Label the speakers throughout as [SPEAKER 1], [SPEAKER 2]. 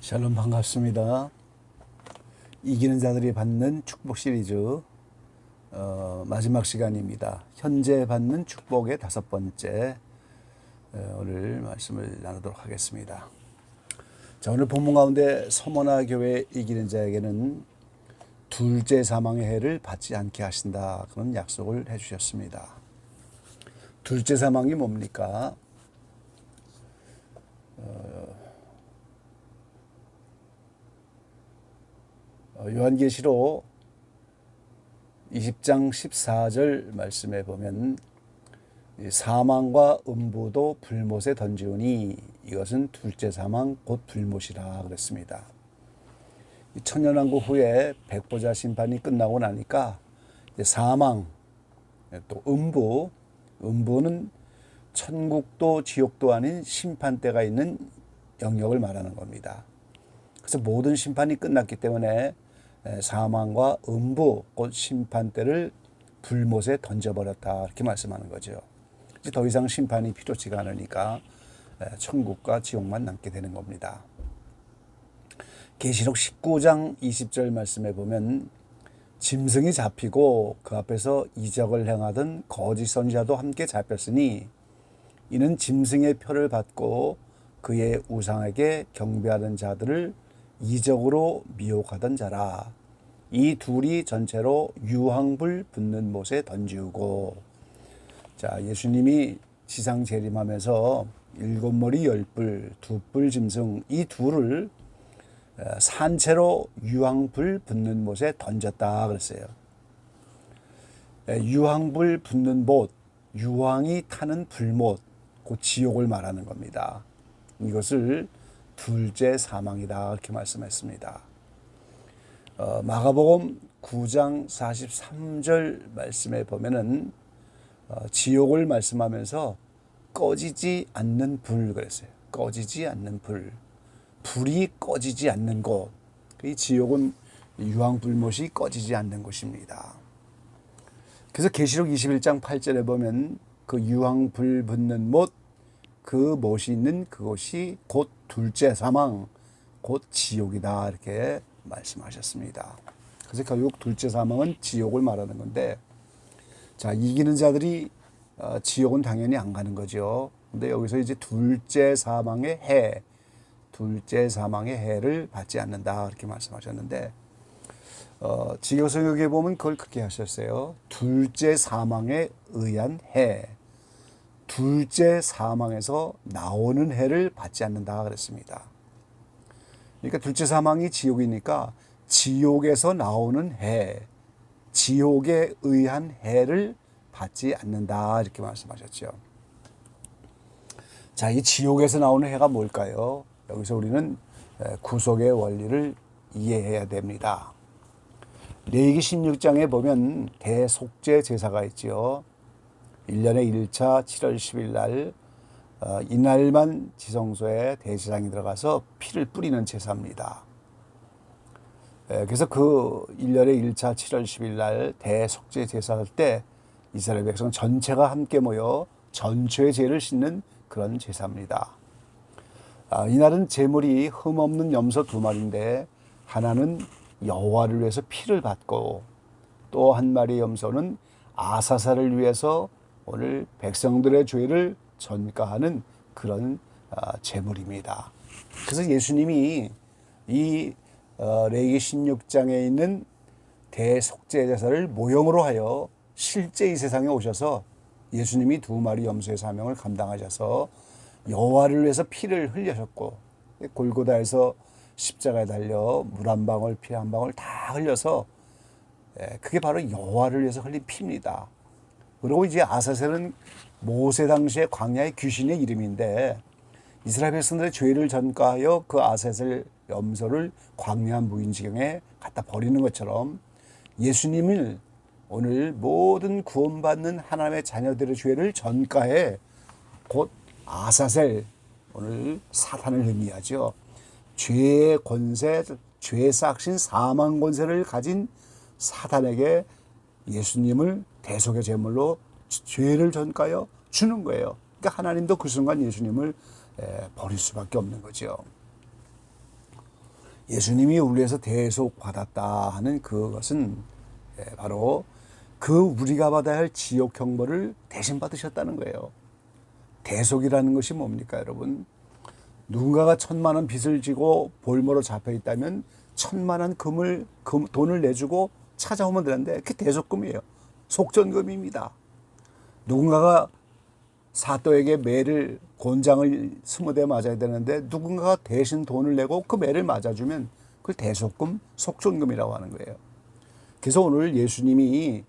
[SPEAKER 1] 샬롬 반갑습니다. 이기는 자들이 받는 축복 시리즈 마지막 시간입니다. 현재 받는 축복의 5번째 오늘 말씀을 나누도록 하겠습니다. 자, 오늘 본문 가운데 서머나 교회 이기는 자에게는 둘째 사망의 해를 받지 않게 하신다, 그런 약속을 해주셨습니다. 둘째 사망이 뭡니까? 요한계시록 20장 14절 말씀에 보면 사망과 음부도 불못에 던지우니 이것은 둘째 사망 곧 불못이라 그랬습니다. 천년왕국 후에 백보자 심판이 끝나고 나니까 사망 또 음부는 천국도 지옥도 아닌 심판대가 있는 영역을 말하는 겁니다. 그래서 모든 심판이 끝났기 때문에 사망과 음부 곧 심판대를 불못에 던져버렸다, 이렇게 말씀하는 거죠. 이제 더 이상 심판이 필요치가 않으니까 천국과 지옥만 남게 되는 겁니다. 계시록 19장 20절 말씀에 보면 짐승이 잡히고 그 앞에서 이적을 행하던 거짓 선지자도 함께 잡혔으니 이는 짐승의 표를 받고 그의 우상에게 경배하는 자들을 이적으로 미혹하던 자라. 이 둘이 전체로 유황불 붙는 못에 던지우고. 자, 예수님이 지상 재림하면서 7머리 10뿔, 2뿔 짐승 이 둘을 산채로 유황불 붙는 못에 던졌다 그랬어요. 유황불 붙는 못, 유황이 타는 불못, 곧 지옥을 말하는 겁니다. 이것을 둘째 사망이다, 이렇게 말씀했습니다. 마가복음 9장 43절 말씀에 보면은 지옥을 말씀하면서 꺼지지 않는 불 그랬어요. 꺼지지 않는 불, 불이 꺼지지 않는 곳. 이 지옥은 유황불못이 꺼지지 않는 곳입니다. 그래서 계시록 21장 8절에 보면 그 유황불 붙는 못, 그 못이 있는 그곳이 곧 둘째 사망, 곧 지옥이다, 이렇게 말씀하셨습니다. 그래서 결국 둘째 사망은 지옥을 말하는 건데, 자, 이기는 자들이 지옥은 당연히 안 가는 거죠. 근데 여기서 이제 둘째 사망의 해를 받지 않는다, 이렇게 말씀하셨는데, 지교성역에 보면 그걸 그렇게 하셨어요. 둘째 사망에 의한 해, 둘째 사망에서 나오는 해를 받지 않는다 그랬습니다. 그러니까 둘째 사망이 지옥이니까 지옥에서 나오는 해, 지옥에 의한 해를 받지 않는다, 이렇게 말씀하셨죠. 자, 이 지옥에서 나오는 해가 뭘까요? 여기서 우리는 구속의 원리를 이해해야 됩니다. 레위기 16장에 보면 대속죄 제사가 있죠. 1년에 1차 7월 10일 날 이날만 지성소에 대제사장이 들어가서 피를 뿌리는 제사입니다. 그래서 그 1년에 1차 7월 10일 날 대속죄 제사할 때 이스라엘 백성 전체가 함께 모여 전초의 죄를 씻는 그런 제사입니다. 이날은 제물이 흠없는 염소 2마리인데 하나는 여호와를 위해서 피를 받고 또 한 마리의 염소는 아사사를 위해서 오늘 백성들의 죄를 전가하는 그런 제물입니다. 그래서 예수님이 이 레위기 16장에 있는 대속죄 제사를 모형으로 하여 실제 이 세상에 오셔서 예수님이 2마리 염소의 사명을 감당하셔서 여호와를 위해서 피를 흘리셨고 골고다에서 십자가에 달려 물 한 방울 피 한 방울 다 흘려서 그게 바로 여호와를 위해서 흘린 피입니다. 그리고 이제 아사셀은 모세 당시의 광야의 귀신의 이름인데 이스라엘 백성들의 죄를 전가하여 그 아사셀 염소를 광야 무인지경에 갖다 버리는 것처럼 예수님을 오늘 모든 구원받는 하나님의 자녀들의 죄를 전가해 곧 아사셀, 오늘 사탄을 의미하죠. 죄의 권세, 죄의 싹신 사망 권세를 가진 사탄에게 예수님을 대속의 제물로 죄를 전가하여 주는 거예요. 그러니까 하나님도 그 순간 예수님을 버릴 수밖에 없는 거죠. 예수님이 우리에서 대속 받았다 하는 그것은 바로 그 우리가 받아야 할 지옥 형벌을 대신 받으셨다는 거예요. 대속이라는 것이 뭡니까, 여러분? 누군가가 1,000,000원 빚을 지고 볼모로 잡혀 있다면 1,000,000원 돈을 내주고 찾아오면 되는데 그게 대속금이에요. 속전금입니다. 누군가가 사또에게 매를 곤장을 20대 맞아야 되는데 누군가가 대신 돈을 내고 그 매를 맞아주면 그걸 대속금, 속전금이라고 하는 거예요. 그래서 오늘 예수님이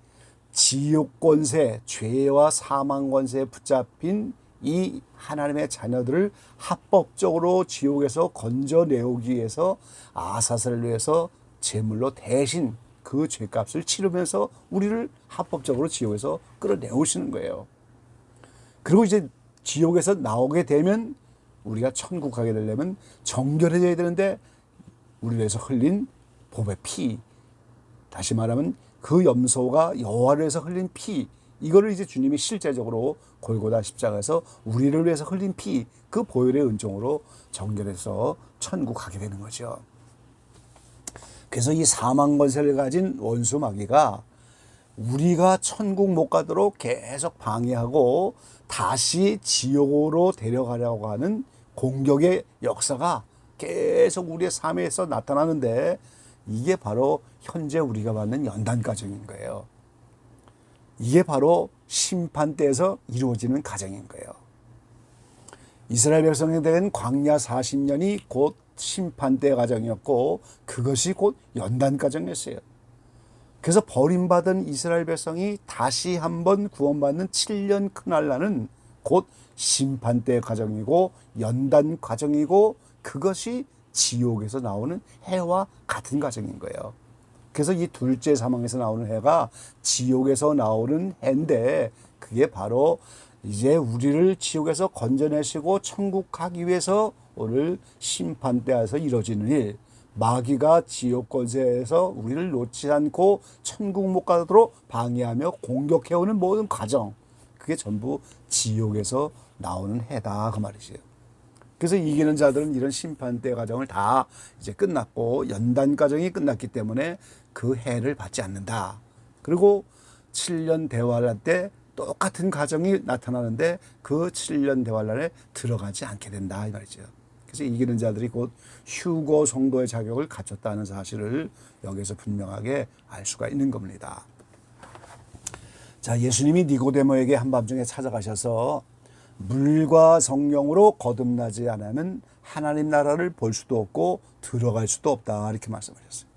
[SPEAKER 1] 지옥 권세, 죄와 사망 권세에 붙잡힌 이 하나님의 자녀들을 합법적으로 지옥에서 건져내오기 위해서 아사슬을 위해서 제물로 대신 그 죄값을 치르면서 우리를 합법적으로 지옥에서 끌어내오시는 거예요. 그리고 이제 지옥에서 나오게 되면 우리가 천국 가게 되려면 정결해져야 되는데 우리를 위해서 흘린 보배 피, 다시 말하면 그 염소가 여호와를 위해서 흘린 피, 이거를 이제 주님이 실제적으로 골고다 십자가에서 우리를 위해서 흘린 피, 그 보혈의 은총으로 정결해서 천국 가게 되는 거죠. 그래서 이 사망 권세를 가진 원수 마귀가 우리가 천국 못 가도록 계속 방해하고 다시 지옥으로 데려가려고 하는 공격의 역사가 계속 우리의 삶에서 나타나는데 이게 바로 현재 우리가 받는 연단 과정인 거예요. 이게 바로 심판 때에서 이루어지는 과정인 거예요. 이스라엘 백성에 대한 광야 40년이 곧 심판 때 과정이었고 그것이 곧 연단 과정이었어요. 그래서 버림받은 이스라엘 백성이 다시 한번 구원받는 7년 크날라는 곧 심판 때 과정이고 연단 과정이고 그것이 지옥에서 나오는 해와 같은 과정인 거예요. 그래서 이 둘째 사망에서 나오는 해가 지옥에서 나오는 해인데 그게 바로 이제 우리를 지옥에서 건져내시고 천국 가기 위해서 오늘 심판 때에서 이루어지는 일, 마귀가 지옥 권세에서 우리를 놓지 않고 천국 못 가도록 방해하며 공격해오는 모든 과정, 그게 전부 지옥에서 나오는 해다 그 말이죠. 그래서 이기는 자들은 이런 심판 때 과정을 다 이제 끝났고 연단 과정이 끝났기 때문에 그 해를 받지 않는다. 그리고 7년 대환란 때 똑같은 과정이 나타나는데 그 7년 대환란에 들어가지 않게 된다 이 말이죠. 그래서 이기는 자들이 곧 휴거 성도의 자격을 갖췄다는 사실을 여기서 분명하게 알 수가 있는 겁니다. 자, 예수님이 니고데모에게 한밤중에 찾아가셔서 물과 성령으로 거듭나지 않으면 하나님 나라를 볼 수도 없고 들어갈 수도 없다 이렇게 말씀하셨어요.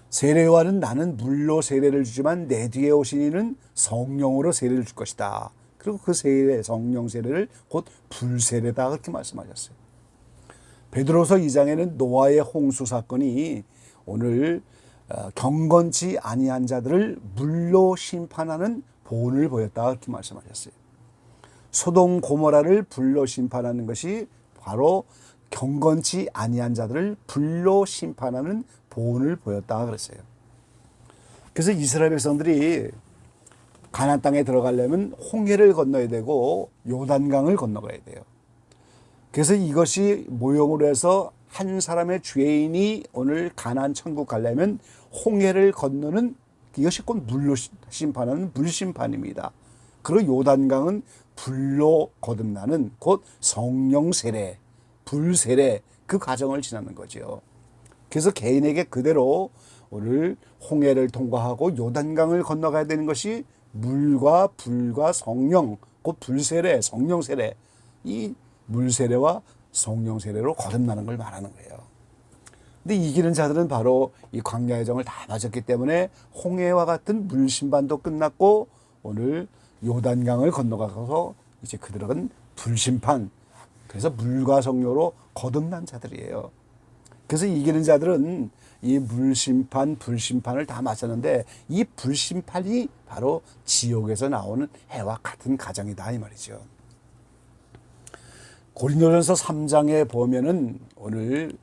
[SPEAKER 1] 세례요한은 나는 물로 세례를 주지만 내 뒤에 오신 이는 성령으로 세례를 줄 것이다. 그리고 그 세례, 성령 세례를 곧 불세례다 그렇게 말씀하셨어요. 베드로서 2장에는 노아의 홍수 사건이 오늘 경건치 아니한 자들을 물로 심판하는 본을 보였다 그렇게 말씀하셨어요. 소돔 고모라를 불로 심판하는 것이 바로 경건치 아니한 자들을 불로 심판하는 본을 보였다 그랬어요. 그래서 이스라엘 백성들이 가나안 땅에 들어가려면 홍해를 건너야 되고 요단강을 건너가야 돼요. 그래서 이것이 모형으로 해서 한 사람의 죄인이 오늘 가나안 천국 가려면 홍해를 건너는 이것이 곧 물로 심판하는 물심판입니다. 그리고 요단강은 불로 거듭나는 곧 성령 세례, 불 세례 그 과정을 지나는 거죠. 그래서 개인에게 그대로 오늘 홍해를 통과하고 요단강을 건너가야 되는 것이 물과 불과 성령, 곧 불세례, 성령 세례, 이 물세례와 성령 세례로 거듭나는 걸 말하는 거예요. 근데 이기는 자들은 바로 이 광야의 정을 다 맞았기 때문에 홍해와 같은 물심판도 끝났고 오늘 요단강을 건너가서 이제 그들은 불심판, 그래서 물과 성령으로 거듭난 자들이에요. 그래서 이기는 자들은 이 물심판, 불심판을 다 맞았는데 이 불심판이 바로 지옥에서 나오는 해와 같은 가정이다 이 말이죠. 고린도전서 3장에 보면은 오늘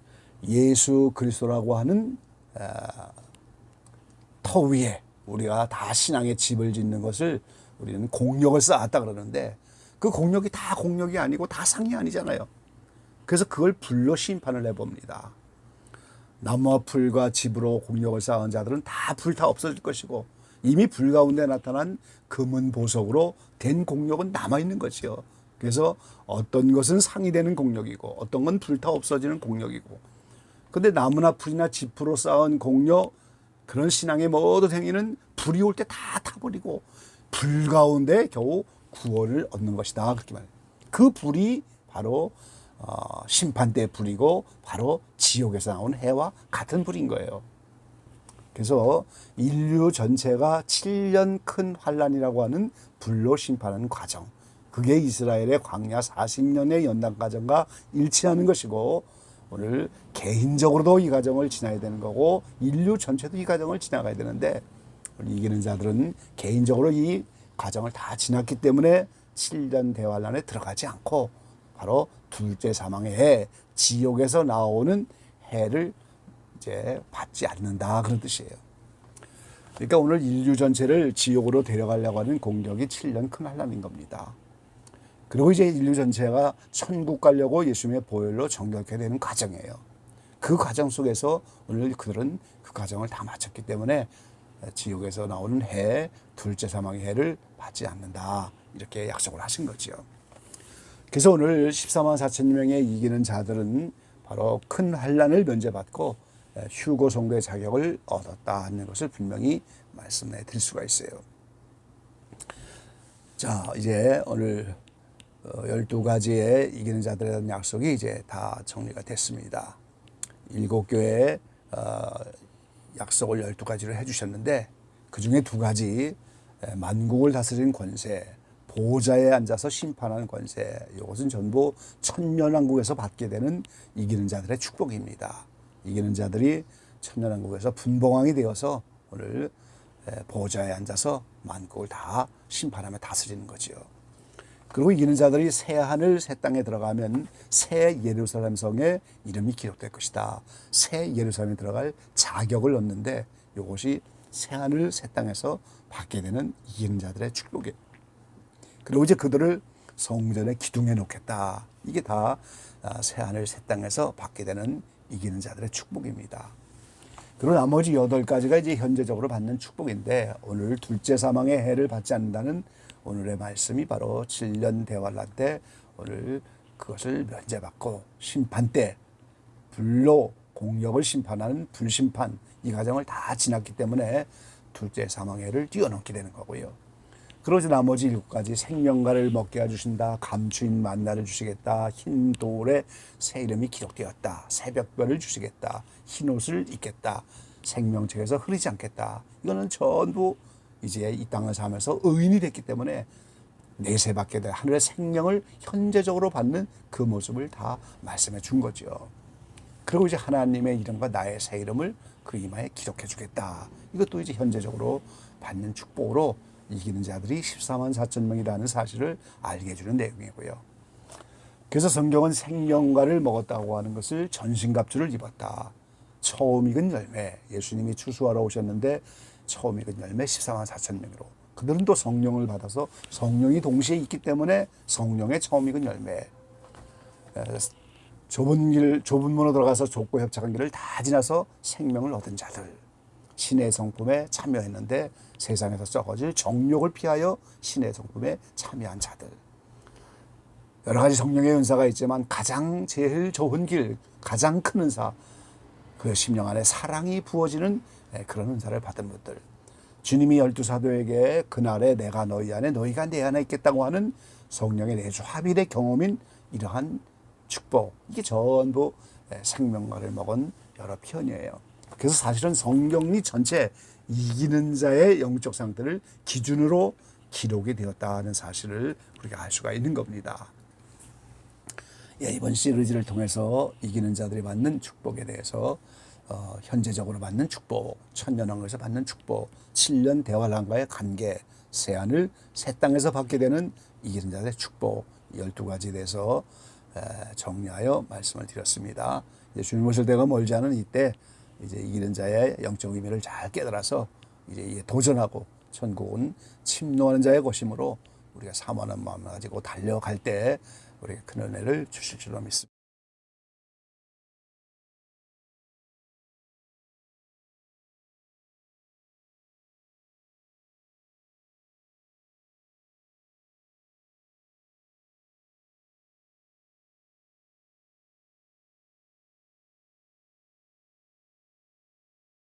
[SPEAKER 1] 예수 그리스도라고 하는 터 위에 우리가 다 신앙의 집을 짓는 것을 우리는 공력을 쌓았다 그러는데 그 공력이 다 공력이 아니고 다 상이 아니잖아요. 그래서 그걸 불로 심판을 해봅니다. 나무와 풀과 집으로 공력을 쌓은 자들은 다 불타 없어질 것이고 이미 불 가운데 나타난 금은 보석으로 된 공력은 남아있는 것이요. 그래서 어떤 것은 상이 되는 공력이고 어떤 건 불타 없어지는 공력이고, 근데 나무나 풀이나 집으로 쌓은 공력, 그런 신앙의 모든 행위는 불이 올 때 다 타버리고 불 가운데 겨우 구원을 얻는 것이다, 그렇게 말해요. 그 불이 바로 심판 때 불이고 바로 지옥에서 나온 해와 같은 불인 거예요. 그래서 인류 전체가 7년 큰 환란이라고 하는 불로 심판하는 과정, 그게 이스라엘의 광야 40년의 연단 과정과 일치하는 것이고, 오늘 개인적으로도 이 과정을 지나야 되는 거고 인류 전체도 이 과정을 지나가야 되는데, 우리 이기는 자들은 개인적으로 이 과정을 다 지났기 때문에 7년 대환란에 들어가지 않고 바로 둘째 사망의 해, 지옥에서 나오는 해를 이제 받지 않는다, 그런 뜻이에요. 그러니까 오늘 인류 전체를 지옥으로 데려가려고 하는 공격이 7년 큰 환란인 겁니다. 그리고 이제 인류 전체가 천국 가려고 예수님의 보혈로 정결케 되는 과정이에요. 그 과정 속에서 오늘 그들은 그 과정을 다 마쳤기 때문에 지옥에서 나오는 해, 둘째 사망의 해를 받지 않는다, 이렇게 약속을 하신 거죠. 그래서 오늘 14만 4천 명의 이기는 자들은 바로 큰 환란을 면제받고 휴거 성도의 자격을 얻었다 하는 것을 분명히 말씀해 드릴 수가 있어요. 자, 이제 오늘 12가지의 이기는 자들에 대한 약속이 이제 다 정리가 됐습니다. 7교회의 약속을 12가지로 해주셨는데, 그 중에 2가지, 만국을 다스리는 권세, 보좌에 앉아서 심판하는 권세, 이것은 전부 천년왕국에서 받게 되는 이기는 자들의 축복입니다. 이기는 자들이 천년왕국에서 분봉왕이 되어서 오늘 보좌에 앉아서 만국을 다 심판하며 다스리는 거지요. 그리고 이기는 자들이 새 하늘 새 땅에 들어가면 새 예루살렘 성에 이름이 기록될 것이다. 새 예루살렘에 들어갈 자격을 얻는데, 이것이 새 하늘 새 땅에서 받게 되는 이기는 자들의 축복이에요. 그리고 이제 그들을 성전에 기둥해 놓겠다. 이게 다 새 하늘 새 땅에서 받게 되는 이기는 자들의 축복입니다. 그리고 나머지 8가지가 이제 현재적으로 받는 축복인데, 오늘 둘째 사망의 해를 받지 않는다는 오늘의 말씀이 바로 7년 대환란 때 오늘 그것을 면제받고 심판 때 불로 공력을 심판하는 불심판, 이 과정을 다 지났기 때문에 둘째 사망의 해를 뛰어넘게 되는 거고요. 그러지 나머지 7가지, 생명가를 먹게 해주신다, 감추인 만나를 주시겠다, 흰 돌에 새 이름이 기록되었다, 새벽별을 주시겠다, 흰 옷을 입겠다, 생명책에서 흐르지 않겠다. 이거는 전부 이제 이 땅을 살면서 의인이 됐기 때문에 내세 받게 될 하늘의 생명을 현재적으로 받는 그 모습을 다 말씀해 준 거죠. 그리고 이제 하나님의 이름과 나의 새 이름을 그 이마에 기록해 주겠다. 이것도 이제 현재적으로 받는 축복으로 이기는 자들이 14만 4천 명이라는 사실을 알게 해주는 내용이고요. 그래서 성경은 생명과를 먹었다고 하는 것을 전신갑주를 입었다. 처음 익은 열매, 예수님이 추수하러 오셨는데 처음 익은 열매 14만 4천 명으로, 그들은 또 성령을 받아서 성령이 동시에 있기 때문에 성령의 처음 익은 열매, 좁은 문으로 들어가서 좁고 협착한 길을 다 지나서 생명을 얻은 자들, 신의 성품에 참여했는데 세상에서 썩어질 정욕을 피하여 신의 성품에 참여한 자들, 여러 가지 성령의 은사가 있지만 가장 제일 좋은 길, 가장 큰 은사, 그 심령 안에 사랑이 부어지는 그런 은사를 받은 분들, 주님이 12사도에게 그날에 내가 너희 안에 너희가 내 안에 있겠다고 하는 성령의 내주 합일의 경험인 이러한 축복, 이게 전부 생명과를 먹은 여러 편이에요. 그래서 사실은 성경이 전체 이기는 자의 영적 상태를 기준으로 기록이 되었다는 사실을 우리가 알 수가 있는 겁니다. 이번 시리즈를 통해서 이기는 자들이 받는 축복에 대해서 현재적으로 받는 축복, 천년왕국에서 받는 축복, 7년 대환란과의 관계, 새하늘 새 땅에서 받게 되는 이기는 자들의 축복, 12가지에 대해서 정리하여 말씀을 드렸습니다. 이제 주님 오실 때가 멀지 않은 이때 이제 이기는 자의 영적 의미를 잘 깨달아서 이제 도전하고 천국은 침노하는 자의 것이므로 우리가 사모하는 마음을 가지고 달려갈 때 우리에게 큰 은혜를 주실 줄로 믿습니다.